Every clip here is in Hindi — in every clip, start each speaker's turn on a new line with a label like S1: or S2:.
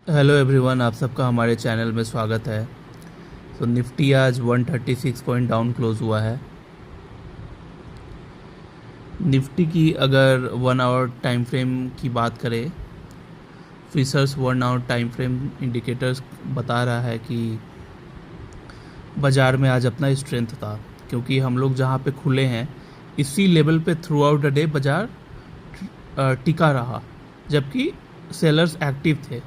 S1: हेलो एवरीवन, आप सबका हमारे चैनल में स्वागत है। तो निफ्टी आज 136 पॉइंट डाउन क्लोज हुआ है। निफ्टी की अगर 1 आवर टाइम फ्रेम की बात करें, Fisher's 1 hour time frame indicators बता रहा है कि बाज़ार में आज अपना स्ट्रेंथ था, क्योंकि हम लोग जहां पे खुले हैं इसी लेवल पे थ्रू आउट द डे बाज़ार टिका रहा, जबकि सेलर्स एक्टिव थे।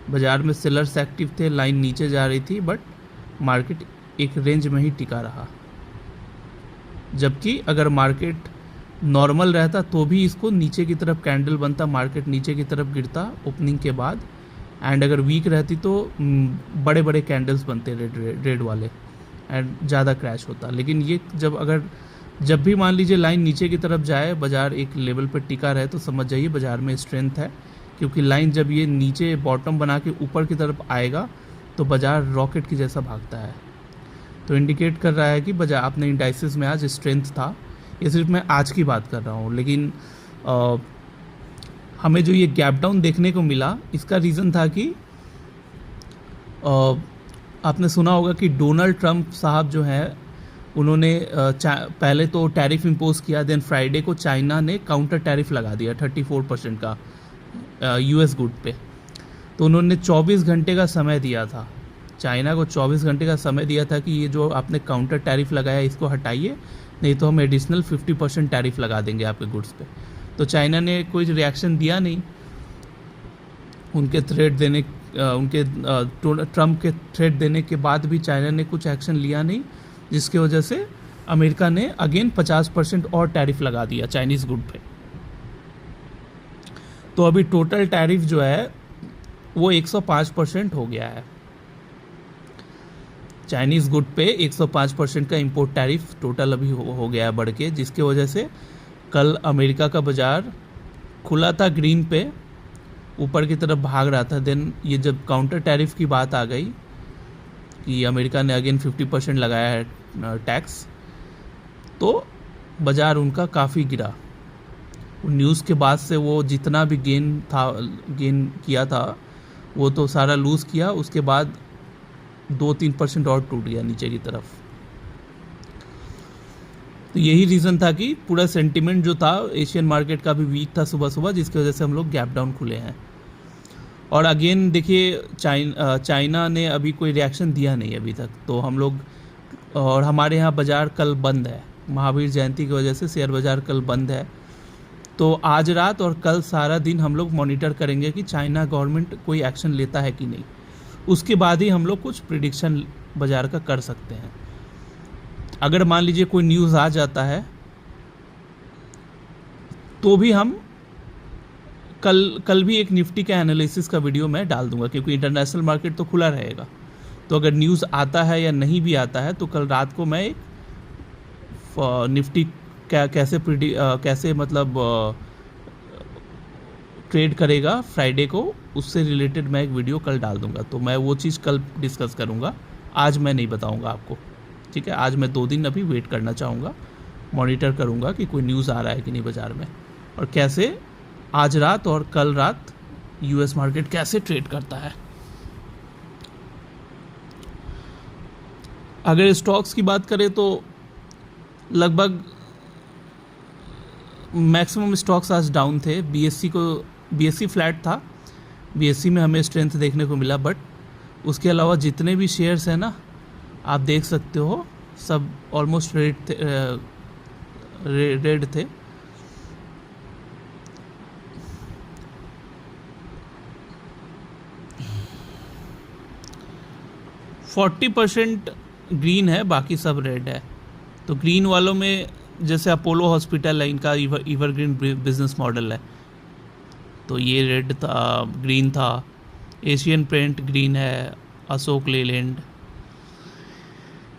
S1: बाज़ार में सेलर्स एक्टिव थे, लाइन नीचे जा रही थी, बट मार्केट एक रेंज में ही टिका रहा। जबकि अगर मार्केट नॉर्मल रहता तो भी इसको नीचे की तरफ कैंडल बनता, मार्केट नीचे की तरफ गिरता ओपनिंग के बाद। एंड अगर वीक रहती तो बड़े बड़े कैंडल्स बनते रेड वाले एंड ज़्यादा क्रैश होता। लेकिन ये जब भी मान लीजिए लाइन नीचे की तरफ जाए, बाज़ार एक लेवल पर टिका रहे, तो समझ जाइए बाज़ार में स्ट्रेंथ है। क्योंकि लाइन जब ये नीचे बॉटम बना के ऊपर की तरफ आएगा तो बाज़ार रॉकेट की जैसा भागता है। तो इंडिकेट कर रहा है कि बाज़ार अपने इंडाइसिस में आज स्ट्रेंथ था। ये सिर्फ मैं आज की बात कर रहा हूँ, लेकिन हमें जो ये गैप डाउन देखने को मिला, इसका रीज़न था कि आपने सुना होगा कि डोनाल्ड ट्रंप साहब जो हैं उन्होंने पहले तो टैरिफ इम्पोज किया, देन फ्राइडे को चाइना ने काउंटर टैरिफ लगा दिया 34% का यूएस गुड पे। तो उन्होंने 24 घंटे का समय दिया था, चाइना को 24 घंटे का समय दिया था कि ये जो आपने काउंटर टैरिफ लगाया इसको हटाइए, नहीं तो हम एडिशनल 50% टैरिफ लगा देंगे आपके गुड्स पे। तो चाइना ने कोई रिएक्शन दिया नहीं। उनके थ्रेट देने उनके ट्रम्प के थ्रेट देने के बाद भी चाइना ने कुछ एक्शन लिया नहीं, जिसकी वजह से अमेरिका ने अगेन 50% और टैरिफ लगा दिया चाइनीज़ गुड पे। तो अभी टोटल टैरिफ जो है वो 105% हो गया है। चाइनीज़ गुड पे 105% का इंपोर्ट टैरिफ टोटल अभी हो गया है बढ़ के, जिसके वजह से कल अमेरिका का बाज़ार खुला था ग्रीन पे, ऊपर की तरफ भाग रहा था। देन ये जब काउंटर टैरिफ की बात आ गई कि अमेरिका ने अगेन 50% लगाया है टैक्स, तो बाज़ार उनका काफ़ी गिरा। न्यूज़ के बाद से वो जितना भी गेन किया था वो तो सारा लूज़ किया। उसके बाद 2-3% और टूट गया नीचे की तरफ। तो यही रीज़न था कि पूरा सेंटिमेंट जो था एशियन मार्केट का भी वीक था सुबह सुबह, जिसकी वजह से हम लोग गैप डाउन खुले हैं। और अगेन देखिए चाइना ने अभी कोई रिएक्शन दिया नहीं अभी तक, तो हम लोग और हमारे यहाँ बाज़ार कल बंद है, महावीर जयंती की वजह से शेयर बाज़ार कल बंद है। तो आज रात और कल सारा दिन हम लोग मॉनिटर करेंगे कि चाइना गवर्नमेंट कोई एक्शन लेता है कि नहीं। उसके बाद ही हम लोग कुछ प्रिडिक्शन बाज़ार का कर सकते हैं। अगर मान लीजिए कोई न्यूज़ आ जाता है तो भी हम कल भी एक निफ्टी का एनालिसिस का वीडियो मैं डाल दूंगा, क्योंकि इंटरनेशनल मार्केट तो खुला रहेगा। तो अगर न्यूज़ आता है या नहीं भी आता है तो कल रात को मैं एक निफ्टी कैसे मतलब ट्रेड करेगा फ्राइडे को, उससे रिलेटेड मैं एक वीडियो कल डाल दूंगा। तो मैं वो चीज़ कल डिस्कस करूंगा, आज मैं नहीं बताऊंगा आपको, ठीक है। आज मैं 2 दिन अभी वेट करना चाहूँगा, मॉनिटर करूंगा कि कोई न्यूज़ आ रहा है कि नहीं बाज़ार में, और कैसे आज रात और कल रात यूएस मार्केट कैसे ट्रेड करता है। अगर स्टॉक्स की बात करें तो लगभग मैक्सिमम स्टॉक्स आज डाउन थे। बीएससी फ्लैट था, बीएससी में हमें स्ट्रेंथ देखने को मिला, बट उसके अलावा जितने भी शेयर्स हैं ना, आप देख सकते हो सब ऑलमोस्ट रेड थे। %40 ग्रीन है, बाकी सब रेड है। तो ग्रीन वालों में जैसे अपोलो हॉस्पिटल है, इनका एवरग्रीन बिजनेस मॉडल है, तो ये रेड था, ग्रीन था। एशियन पेंट ग्रीन है, अशोक लेलैंड,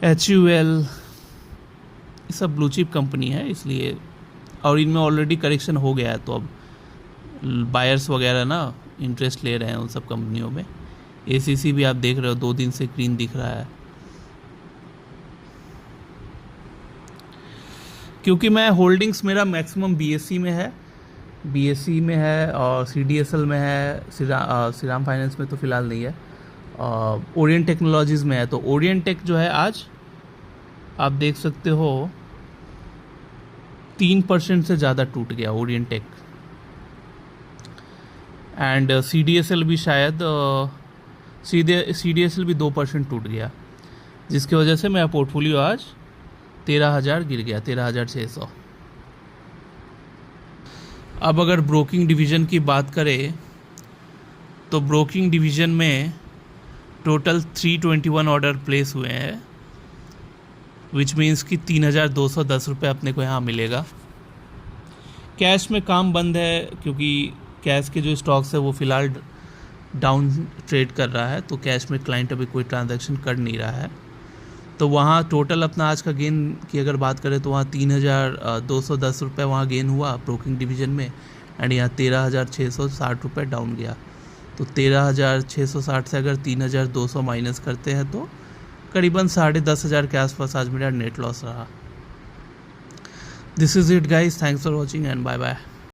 S1: HUL, ये सब ब्लू चिप कंपनी है इसलिए, और इनमें ऑलरेडी करेक्शन हो गया है, तो अब बायर्स वगैरह ना इंटरेस्ट ले रहे हैं उन सब कंपनियों में। ACC भी आप देख रहे हो 2 दिन से ग्रीन दिख रहा है। क्योंकि मैं होल्डिंग्स मेरा मैक्सिमम BSE में है, बीएसई में है और सीडीएसएल में है, श्रीराम फाइनेंस में तो फ़िलहाल नहीं है। ओरिएंट टेक्नोलॉजीज़ में है। तो ओरिएंट टेक जो है आज आप देख सकते हो 3% से ज़्यादा टूट गया ओरिएंट टेक। एंड सीडीएसएल भी शायद सीडीएसएल भी 2% टूट गया, जिसकी वजह से मेरा पोर्टफोलियो आज 13,000 गिर गया, 13,600। अब अगर ब्रोकिंग डिवीज़न की बात करें तो ब्रोकिंग डिवीज़न में टोटल 321 ऑर्डर प्लेस हुए हैं, विच मीन्स कि 3,210 रुपये अपने को यहाँ मिलेगा। कैश में काम बंद है क्योंकि कैश के जो स्टॉक्स है वो फ़िलहाल डाउन ट्रेड कर रहा है, तो कैश में क्लाइंट अभी कोई ट्रांजैक्शन कर नहीं रहा है। तो वहाँ टोटल अपना आज का गेन की अगर बात करें तो वहाँ 3,210 रुपये वहाँ गेन हुआ ब्रोकिंग डिवीज़न में, एंड यहाँ 13,660 रुपये डाउन गया। तो 13,660 से अगर 3,200 माइनस करते हैं तो करीबन 10,500 के आसपास आज मेरा नेट लॉस रहा। This is it guys, thanks for watching and bye bye.